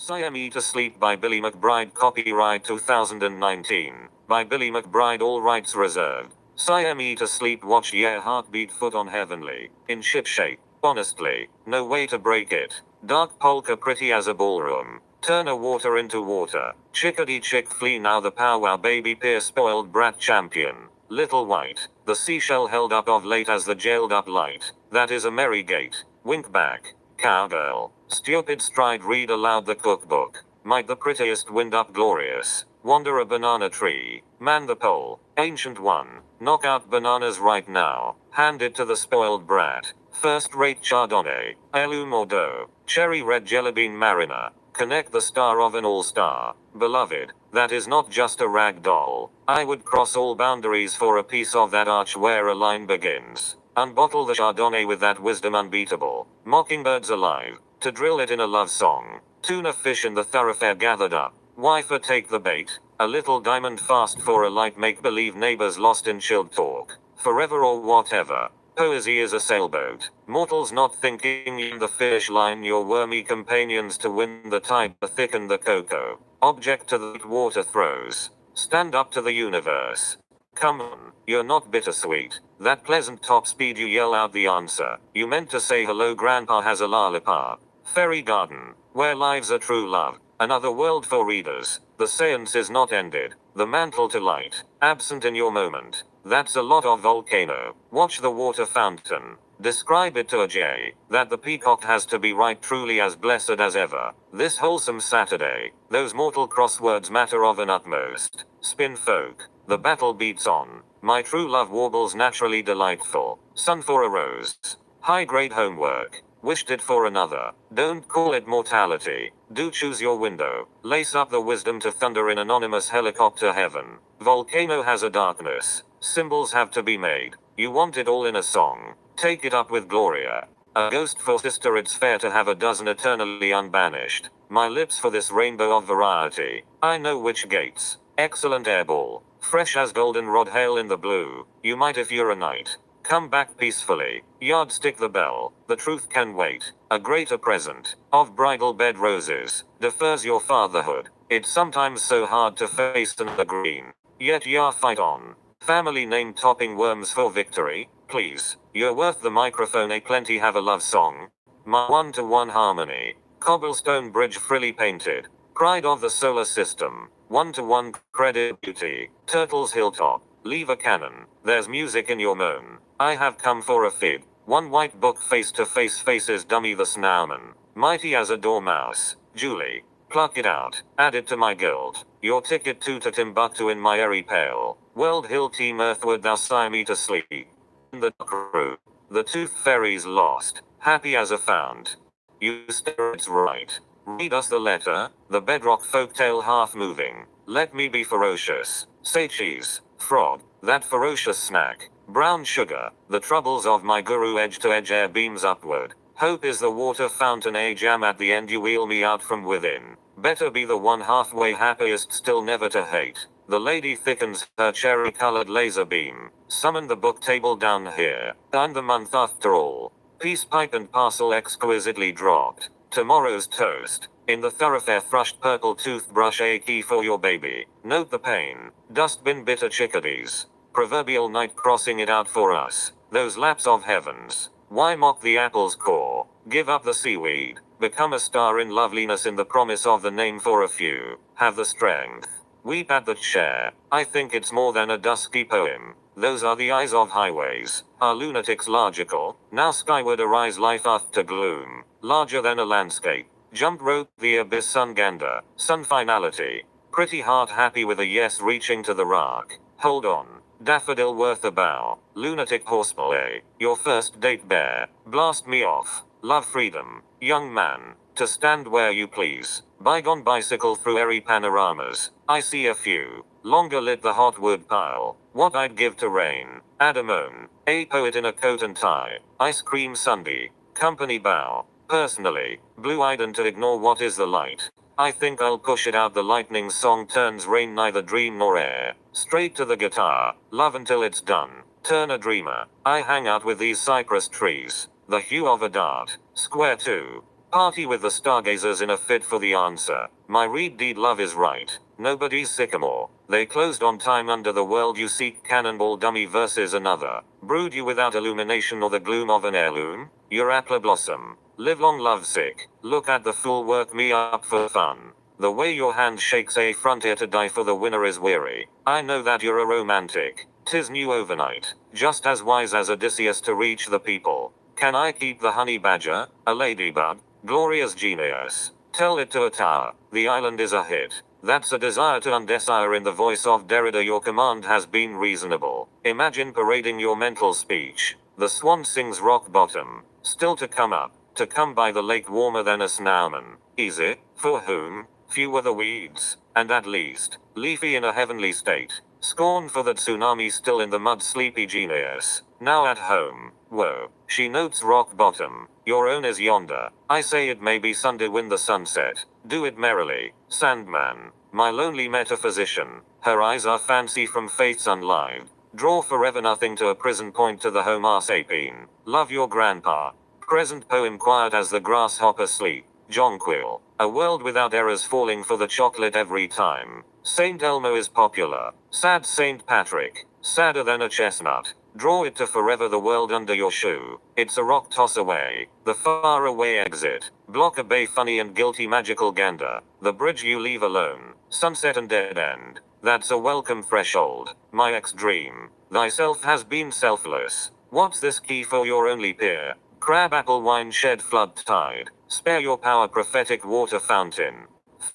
Sigh Me to Sleep by Billy McBride. Copyright 2019. By Billy McBride. All rights reserved. Sigh Me to Sleep. Watch yeah heartbeat foot on heavenly. In ship shape. Honestly. No way to break it. Dark polka pretty as a ballroom. Turn a water into water. Chickadee chick flee now the powwow baby peer spoiled brat champion. Little white. The seashell held up of late as the jailed up light. That is a merry gait. Wink back. Cowgirl. Stupid stride read aloud the cookbook. Might the prettiest wind up glorious. Wander a banana tree. Man the pole. Ancient one. Knock out bananas right now. Hand it to the spoiled brat. First rate chardonnay. Heirloom or dough. Cherry red jellybean mariner. Connect the star of an all-star. Beloved, that is not just a rag doll. I would cross all boundaries for a piece of that arch where a line begins. Unbottle the chardonnay with that wisdom unbeatable. Mockingbirds alive. To drill it in a love song. Tuna fish in the thoroughfare gathered up. Wifer take the bait. A little diamond fast for a light make-believe neighbors lost in chilled talk. Forever or whatever. Poesy is a sailboat. Mortals not thinking in the finish line. Your wormy companions to win the tide to thicken the cocoa. Object to the water throws. Stand up to the universe. Come on, you're not bittersweet. That pleasant top speed you yell out the answer. You meant to say hello grandpa has a lollipop. Fairy garden, where lives are true love. Another world for readers. The seance is not ended. The mantle to light. Absent in your moment. That's a lot of volcano. Watch the water fountain. Describe it to a jay. That the peacock has to be right truly as blessed as ever. This wholesome Saturday. Those mortal crosswords matter of an utmost. Spin folk. The battle beats on. My true love warbles naturally delightful. Sun for a rose. High grade homework. Wished it for another. Don't call it mortality. Do choose your window. Lace up the wisdom to thunder in anonymous helicopter heaven. Volcano has a darkness. Symbols have to be made. You want it all in a song. Take it up with Gloria. A ghost for sister, it's fair to have a dozen eternally unbanished. My lips for this rainbow of variety. I know which gates. Excellent airball. Fresh as goldenrod hail in the blue. You might if you're a knight. Come back peacefully. Yardstick the bell. The truth can wait. A greater present. Of bridal bed roses. Defers your fatherhood. It's sometimes so hard to face and the green. Yet ya fight on. Family name topping worms for victory. Please. You're worth the microphone. A plenty have a love song. My one-to-one harmony. Cobblestone bridge frilly painted. Pride of the solar system. One-to-one credit beauty. Turtles hilltop. Leave a cannon. There's music in your moan. I have come for a fib. One white book face to face faces dummy the snowman. Mighty as a dormouse. Julie. Pluck it out. Add it to my guild. Your ticket to Timbuktu in my airy pale. World hill team earthward thou sigh me to sleep. In the crew. The tooth fairy's lost. Happy as a found. You stare it's right. Read us the letter. The bedrock folktale half moving. Let me be ferocious. Say cheese. Frog. That ferocious snack. Brown sugar. The troubles of my guru edge to edge air beams upward. Hope is the water fountain a jam at the end you wheel me out from within. Better be the one halfway happiest still never to hate. The lady thickens her cherry-colored laser beam. Summon the book table down here. I'm the month after all. Peace pipe and parcel exquisitely dropped. Tomorrow's toast. In the thoroughfare thrushed purple toothbrush a key for your baby. Note the pain. Dustbin bitter chickadees. Proverbial night crossing it out for us. Those laps of heavens. Why mock the apple's core? Give up the seaweed. Become a star in loveliness in the promise of the name for a few. Have the strength. Weep at the chair. I think it's more than a dusky poem. Those are the eyes of highways. Are lunatics logical? Now skyward arise life after gloom. Larger than a landscape. Jump rope the abyss sun gander. Sun finality. Pretty heart happy with a yes reaching to the rock. Hold on. Daffodil worth a bow. Lunatic horseplay. Your first date bear. Blast me off. Love freedom. Young man. To stand where you please. Bygone bicycle through airy panoramas. I see a few. Longer lit the hot wood pile. What I'd give to rain. Adamone. A poet in a coat and tie. Ice cream sundae. Company bow. Personally. Blue-eyed and to ignore what is the light. I think I'll push it out. The lightning song turns rain neither dream nor air. Straight to the guitar. Love until it's done. Turn a dreamer. I hang out with these cypress trees. The hue of a dart. Square 2. Party with the stargazers in a fit for the answer. My read deed love is right. Nobody's sycamore. They closed on time under the world you seek. Cannonball dummy versus another. Brood you without illumination or the gloom of an heirloom. Your apple blossom. Live long lovesick. Look at the fool work me up for fun. The way your hand shakes a frontier to die for the winner is weary. I know that you're a romantic. 'Tis new overnight. Just as wise as Odysseus to reach the people. Can I keep the honey badger? A ladybug? Glorious genius. Tell it to a tower. The island is a hit. That's a desire to undesire in the voice of Derrida. Your command has been reasonable. Imagine parading your mental speech. The swan sings rock bottom. Still to come up. To come by the lake warmer than a snowman. Easy. For whom? Few are the weeds. And at least. Leafy in a heavenly state. Scorn for the tsunami still in the mud. Sleepy genius. Now at home. Whoa. She notes rock bottom. Your own is yonder. I say it may be Sunday when the sunset. Do it merrily. Sandman. My lonely metaphysician. Her eyes are fancy from faiths unlived. Draw forever nothing to a prison. Point to the Homo sapien. Love your grandpa. Present poem. Quiet as the grasshopper sleep. Jonquil. A world without errors falling for the chocolate every time. Saint Elmo is popular. Sad Saint Patrick. Sadder than a chestnut. Draw it to forever. The world under your shoe. It's a rock toss away. The far away exit. Block a bay. Funny and guilty magical gander. The bridge you leave alone. Sunset and dead end. That's a welcome threshold. My ex-dream. Thyself has been selfless. What's this key for your only peer? Crab apple wine shed flood tide. Spare your power prophetic water fountain.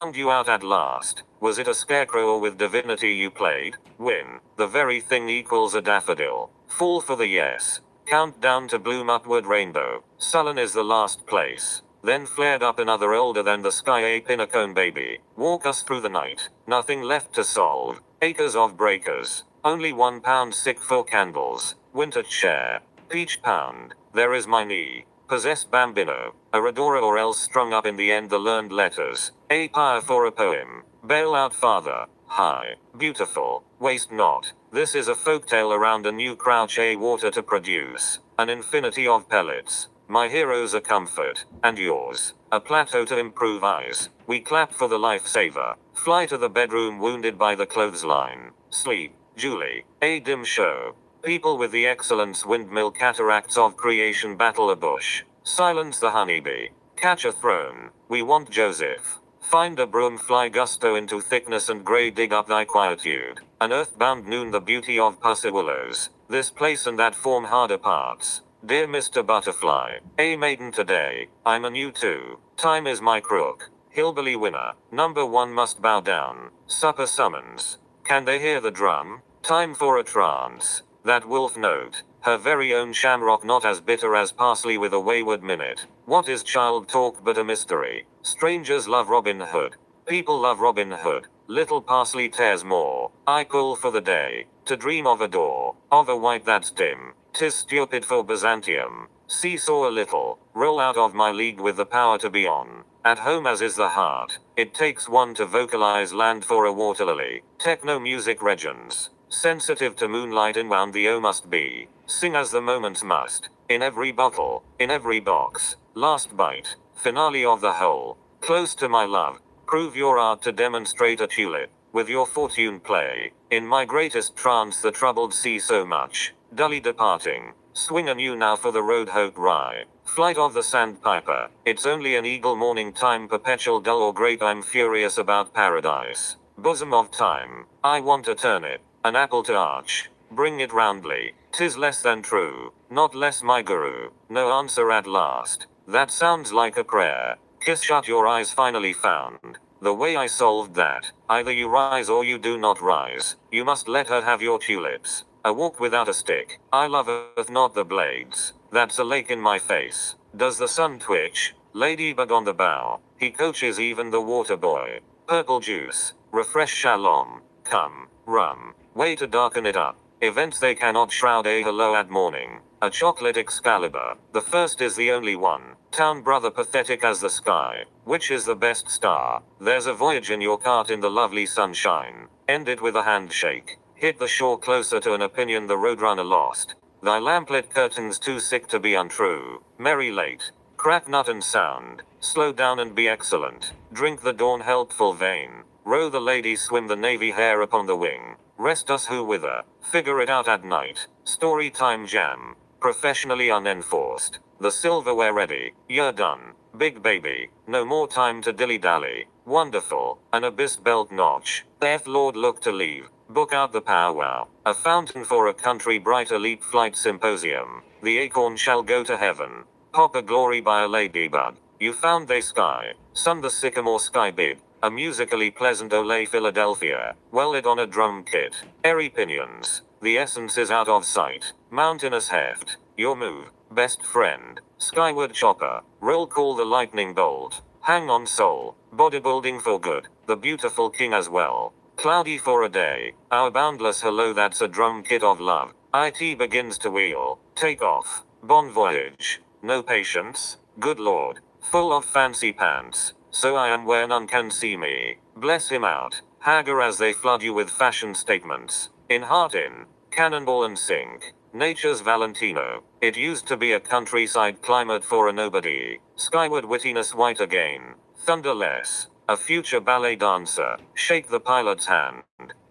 Found you out at last. Was it a scarecrow or with divinity you played? Win. The very thing equals a daffodil. Fall for the yes. Count down to bloom upward rainbow. Sullen is the last place. Then flared up another older than the sky. A pinnacone baby. Walk us through the night. Nothing left to solve. Acres of breakers. Only £1 sick for candles. Winter chair. Peach pound. There is my knee. Possessed bambino. A Redora or else strung up in the end the learned letters. A pyre for a poem. Bail out father. High. Beautiful. Waste not. This is a folktale around a new crouch. A water to produce. An infinity of pellets. My heroes a comfort. And yours. A plateau to improve eyes. We clap for the lifesaver. Fly to the bedroom wounded by the clothesline. Sleep. Julie. A dim show. People with the excellence windmill cataracts of creation battle a bush. Silence the honeybee. Catch a throne. We want Joseph. Find a broom. Fly gusto into thickness and grey. Dig up thy quietude. An earthbound noon. The beauty of pussy willows. This place and that form harder parts. Dear Mr. Butterfly. A maiden today. I'm a new too. Time is my crook. Hillbilly winner. Number one must bow down. Supper summons. Can they hear the drum? Time for a trance. That wolf note. Her very own shamrock. Not as bitter as parsley with a wayward minute. What is child talk but a mystery? Strangers love Robin Hood. People love Robin Hood. Little parsley tears more. I call for the day. To dream of a door. Of a white that's dim. 'Tis stupid for Byzantium. Seesaw a little. Roll out of my league with the power to be on. At home as is the heart. It takes one to vocalize land for a water lily. Techno music regions. Sensitive to moonlight and wound the O must be. Sing as the moments must. In every bottle. In every box. Last bite. Finale of the whole. Close to my love. Prove your art to demonstrate a tulip. With your fortune play. In my greatest trance the troubled sea so much. Dully departing. Swing anew now for the road hope rye. Flight of the sandpiper. It's only an eagle morning time. Perpetual dull or grape. I'm furious about paradise. Bosom of time. I want a turnip. An apple to arch. Bring it roundly. 'Tis less than true. Not less my guru. No answer at last. That sounds like a prayer. Kiss shut your eyes. Finally found. The way I solved that. Either you rise or you do not rise. You must let her have your tulips. A walk without a stick. I love earth not the blades. That's a lake in my face. Does the sun twitch? Ladybug on the bow. He coaches even the water boy. Purple juice. Refresh shalom. Come. Rum. Way to darken it up. Events they cannot shroud. A hello at morning. A chocolate Excalibur. The first is the only one. Town brother pathetic as the sky. Which is the best star? There's a voyage in your cart in the lovely sunshine. End it with a handshake. Hit the shore closer to an opinion the roadrunner lost. Thy lamplit curtains too sick to be untrue. Merry late. Crack nut and sound. Slow down and be excellent. Drink the dawn healthful vein. Row the lady, swim the navy, hair upon the wing. Rest us who wither. Figure it out at night. Story time jam. Professionally unenforced. The silverware ready. You're done. Big baby. No more time to dilly-dally. Wonderful. An abyss belt notch. F Lord look to leave. Book out the powwow. A fountain for a country bright, elite flight symposium. The acorn shall go to heaven. Pop a glory by a ladybug. You found they sky. Sun the sycamore sky bid. A musically pleasant Ole Philadelphia. Welded on a drum kit. Airy pinions. The essence is out of sight. Mountainous heft. Your move. Best friend. Skyward chopper. Roll call the lightning bolt. Hang on soul. Bodybuilding for good. The beautiful king as well. Cloudy for a day. Our boundless hello, that's a drum kit of love. IT begins to wheel. Take off. Bon voyage. No patience. Good lord. Full of fancy pants. So I am where none can see me. Bless him out. Hagger as they flood you with fashion statements. In heart in. Cannonball and sink. Nature's Valentino. It used to be a countryside climate for a nobody. Skyward wittiness white again. Thunderless. A future ballet dancer. Shake the pilot's hand.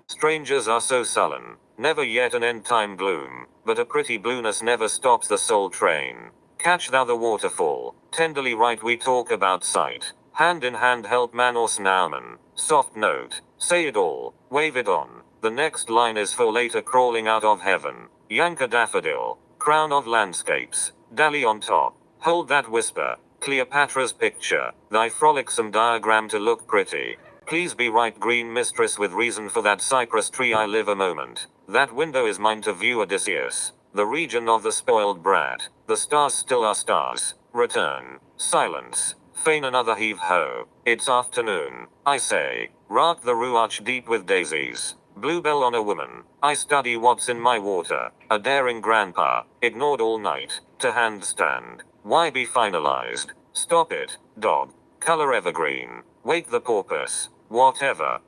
Strangers are so sullen. Never yet an end time gloom. But a pretty blueness never stops the soul train. Catch thou the waterfall. Tenderly right we talk about sight. Hand in hand help man or snowman. Soft note. Say it all. Wave it on. The next line is for later crawling out of heaven. Yank a daffodil. Crown of landscapes. Dally on top. Hold that whisper. Cleopatra's picture. Thy frolicsome diagram to look pretty. Please be right, green mistress, with reason for that cypress tree I live a moment. That window is mine to view Odysseus. The region of the spoiled brat. The stars still are stars. Return. Silence. Feign another heave-ho. It's afternoon. I say. Rack the ruach deep with daisies. Bluebell on a woman. I study what's in my water. A daring grandpa. Ignored all night. To handstand. Why be finalized? Stop it, dog. Color evergreen. Wake the porpoise. Whatever.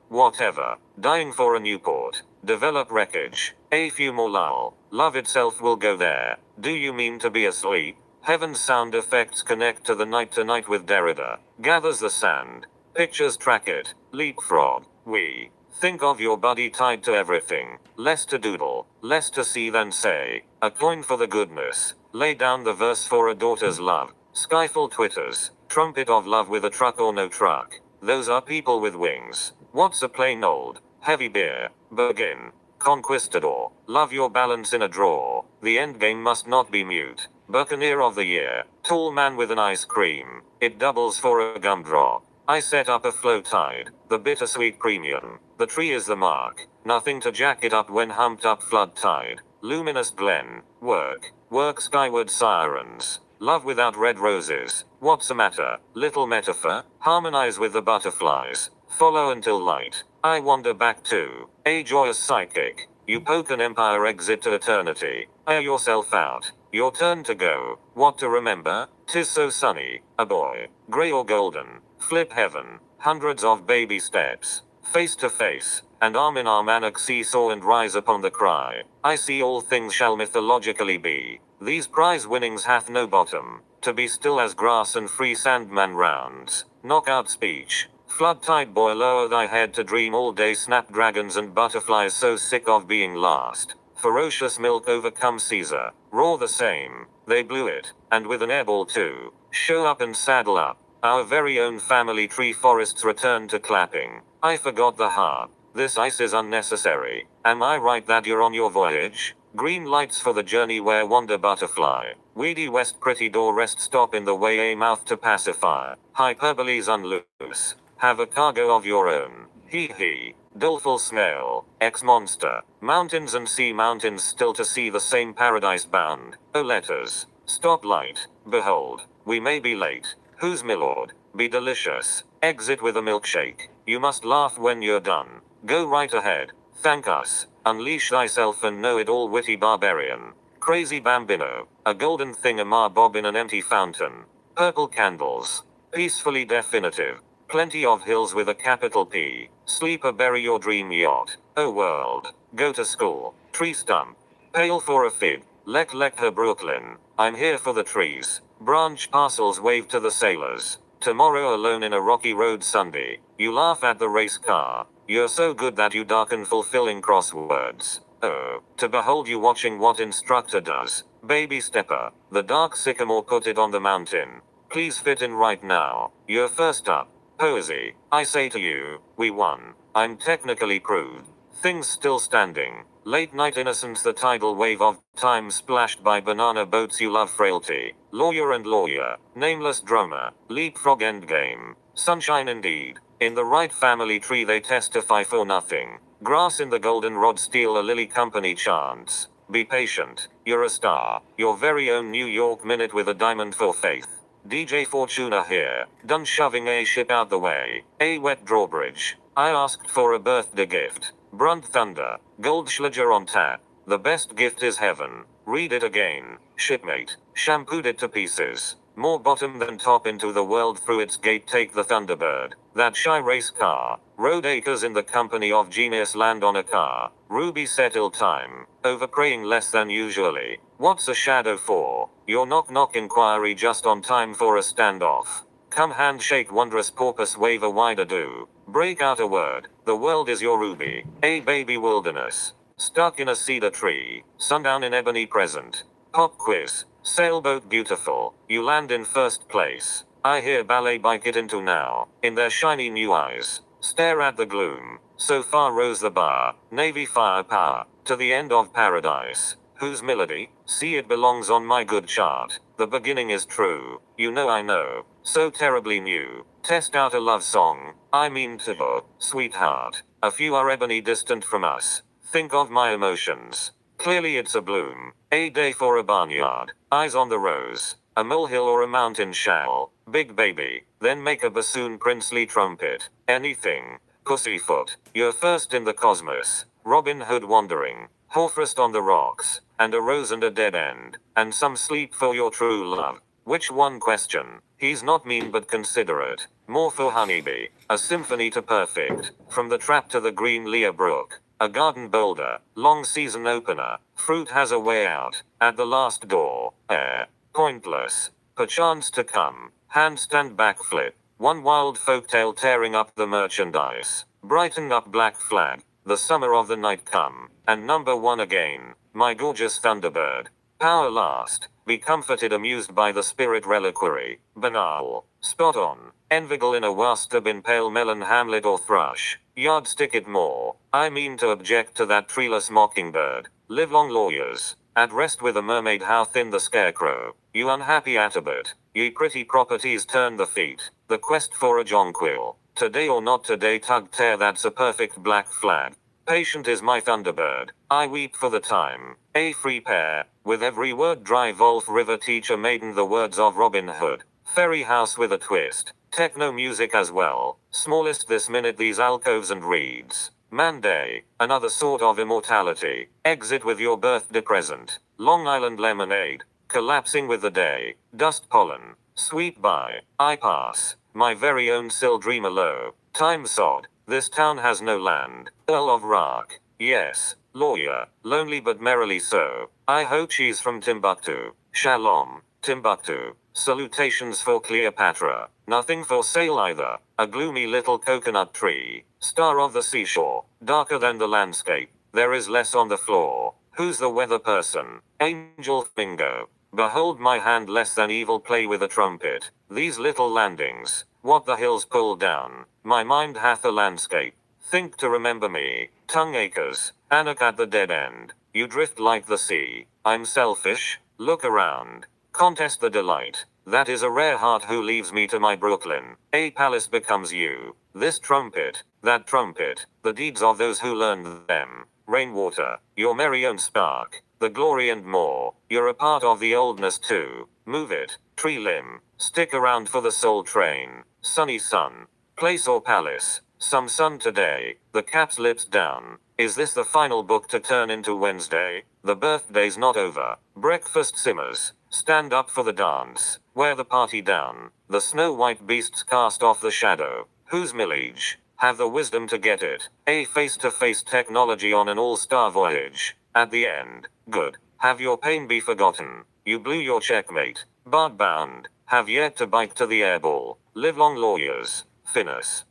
Dying for a Newport. Develop wreckage. A few more lull. Love itself will go there. Do you mean to be asleep? Heaven's sound effects connect to the night tonight with Derrida. Gathers the sand. Pictures track it. Leapfrog. We. Think of your body tied to everything. Less to doodle. Less to see than say. A coin for the goodness. Lay down the verse for a daughter's love. Skyfall twitters. Trumpet of love with a truck or no truck. Those are people with wings. What's a plain old, heavy beer? Begin. Conquistador. Love your balance in a drawer. The endgame must not be mute. Buccaneer of the year. Tall man with an ice cream. It doubles for a gumdrop. I set up a flow tide. The bittersweet premium. The tree is the mark. Nothing to jack it up when humped up flood tide. Luminous glen. Work skyward sirens. Love without red roses. What's the matter? Little metaphor. Harmonize with the butterflies. Follow until light. I wander back to a joyous psychic. You poke an empire, exit to eternity. Air yourself out. Your turn to go. What to remember? 'Tis so sunny. A boy. Gray or golden. Flip heaven. Hundreds of baby steps. Face to face. And arm in arm anarch seesaw and rise upon the cry. I see all things shall mythologically be. These prize winnings hath no bottom. To be still as grass and free sandman rounds. Knockout speech. Flood tide boy, lower thy head to dream all day. Snapdragons and butterflies so sick of being last. Ferocious milk overcome Caesar. Roar the same. They blew it. And with an airball too. Show up and saddle up. Our very own family tree forests return to clapping. I forgot the harp. This ice is unnecessary. Am I right that you're on your voyage? Green lights for the journey where wander butterfly. Weedy west pretty door rest stop in the way a mouth to pacify. Hyperboles unloose. Have a cargo of your own. Hee hee. Doleful smell. Ex-monster. Mountains and sea, mountains still to see the same paradise bound. Oh letters. Stop light. Behold. We may be late. Who's milord? Be delicious. Exit with a milkshake. You must laugh when you're done. Go right ahead. Thank us. Unleash thyself and know it all, witty barbarian. Crazy bambino. A golden thing-a-ma bob in an empty fountain. Purple candles. Peacefully definitive. Plenty of hills with a capital P. Sleeper, bury your dream yacht. Oh world. Go to school. Tree stump. Pale for a fig. Lek her Brooklyn. I'm here for the trees. Branch parcels wave to the sailors. Tomorrow alone in a rocky road Sunday. You laugh at the race car. You're so good that you darken fulfilling crosswords. Oh, to behold you watching what instructor does. Baby stepper. The dark sycamore put it on the mountain. Please fit in right now. You're first up. Poesy. I say to you, we won. I'm technically proved. Things still standing. Late night innocence, the tidal wave of time splashed by banana boats. You love frailty. Lawyer and lawyer. Nameless drummer. Leapfrog endgame. Sunshine indeed. In the right family tree they testify for nothing. Grass in the goldenrod steel a lily company chants. Be patient. You're a star. Your very own New York minute with a diamond for faith. DJ Fortuna here. Done shoving a ship out the way. A wet drawbridge. I asked for a birthday gift. Brunt thunder. Goldschlager on tap. The best gift is heaven. Read it again. Shipmate. Shampooed it to pieces. More bottom than top into the world through its gate take the Thunderbird. That shy race car. Rode acres in the company of genius land on a car. Ruby settled time. Over praying less than usually. What's a shadow for? Your knock knock inquiry just on time for a standoff. Come handshake wondrous porpoise wave a wide ado. Break out a word. The world is your ruby. A baby wilderness. Stuck in a cedar tree. Sundown in ebony present. Pop quiz. Sailboat beautiful. You land in first place. I hear ballet bike it into now. In their shiny new eyes. Stare at the gloom. So far rose the bar. Navy firepower. To the end of paradise. Whose melody? See it belongs on my good chart. The beginning is true. You know I know. So terribly new. Test out a love song. I mean to, sweetheart. A few are ebony distant from us. Think of my emotions. Clearly it's a bloom. A day for a barnyard. Eyes on the rose. A molehill or a mountain shell. Big baby. Then make a bassoon princely trumpet. Anything. Pussyfoot. You're first in the cosmos. Robin Hood wandering. Hoarfrost on the rocks. And a rose and a dead end. And some sleep for your true love. Which one question? He's not mean but considerate. More for honeybee. A symphony to perfect. From the trap to the green Leah Brook. A garden boulder. Long season opener. Fruit has a way out. At the last door. Air. Pointless. Perchance to come. Handstand backflip. One wild folktale tearing up the merchandise. Brighten up Black Flag. The summer of the night come. And number one again. My gorgeous Thunderbird. Power last. Be comforted amused by the spirit reliquary. Banal. Spot on. Envigal in a wasp in pale melon hamlet or thrush. Yardstick it more. I mean to object to that treeless mockingbird. Live long lawyers. At rest with a mermaid how thin the scarecrow. You unhappy Atterbert. Ye pretty properties turn the feet. The quest for a jonquil. Today or not today tug tear that's a perfect black flag. Patient is my Thunderbird. I weep for the time. A free pair. With every word dry Wolf River teach a maiden the words of Robin Hood. Ferry house with a twist. Techno music as well. Smallest this minute these alcoves and reeds. Monday. Another sort of immortality. Exit with your birthday present. Long Island lemonade. Collapsing with the day. Dust pollen. Sweet by. I pass. My very own Sill dreamer low. Time sod. This town has no land. Earl of Rock. Yes. Lawyer. Lonely but merrily so. I hope she's from Timbuktu. Shalom. Timbuktu. Salutations for Cleopatra. Nothing for sale either. A gloomy little coconut tree. Star of the seashore. Darker than the landscape. There is less on the floor. Who's the weather person? Angel Bingo. Behold my hand less than evil play with a trumpet. These little landings. What the hills pull down. My mind hath a landscape. Think to remember me. Tongue acres. Anak at the dead end. You drift like the sea. I'm selfish. Look around. Contest the delight. That is a rare heart who leaves me to my Brooklyn. A palace becomes you. This trumpet. That trumpet. The deeds of those who learned them. Rainwater. Your merry own spark. The glory and more. You're a part of the oldness too. Move it. Tree limb. Stick around for the soul train. Sunny sun. Place or palace. Some sun today. The cap's lips down. Is this the final book to turn into Wednesday? The birthday's not over. Breakfast simmers. Stand up for the dance. Wear the party down. The snow white beasts cast off the shadow. Whose millage? Have the wisdom to get it. A face-to-face technology on an all-star voyage. At the end. Good. Have your pain be forgotten. You blew your checkmate. Barred bound. Have yet to bite to the airball. Live long lawyers. Finis.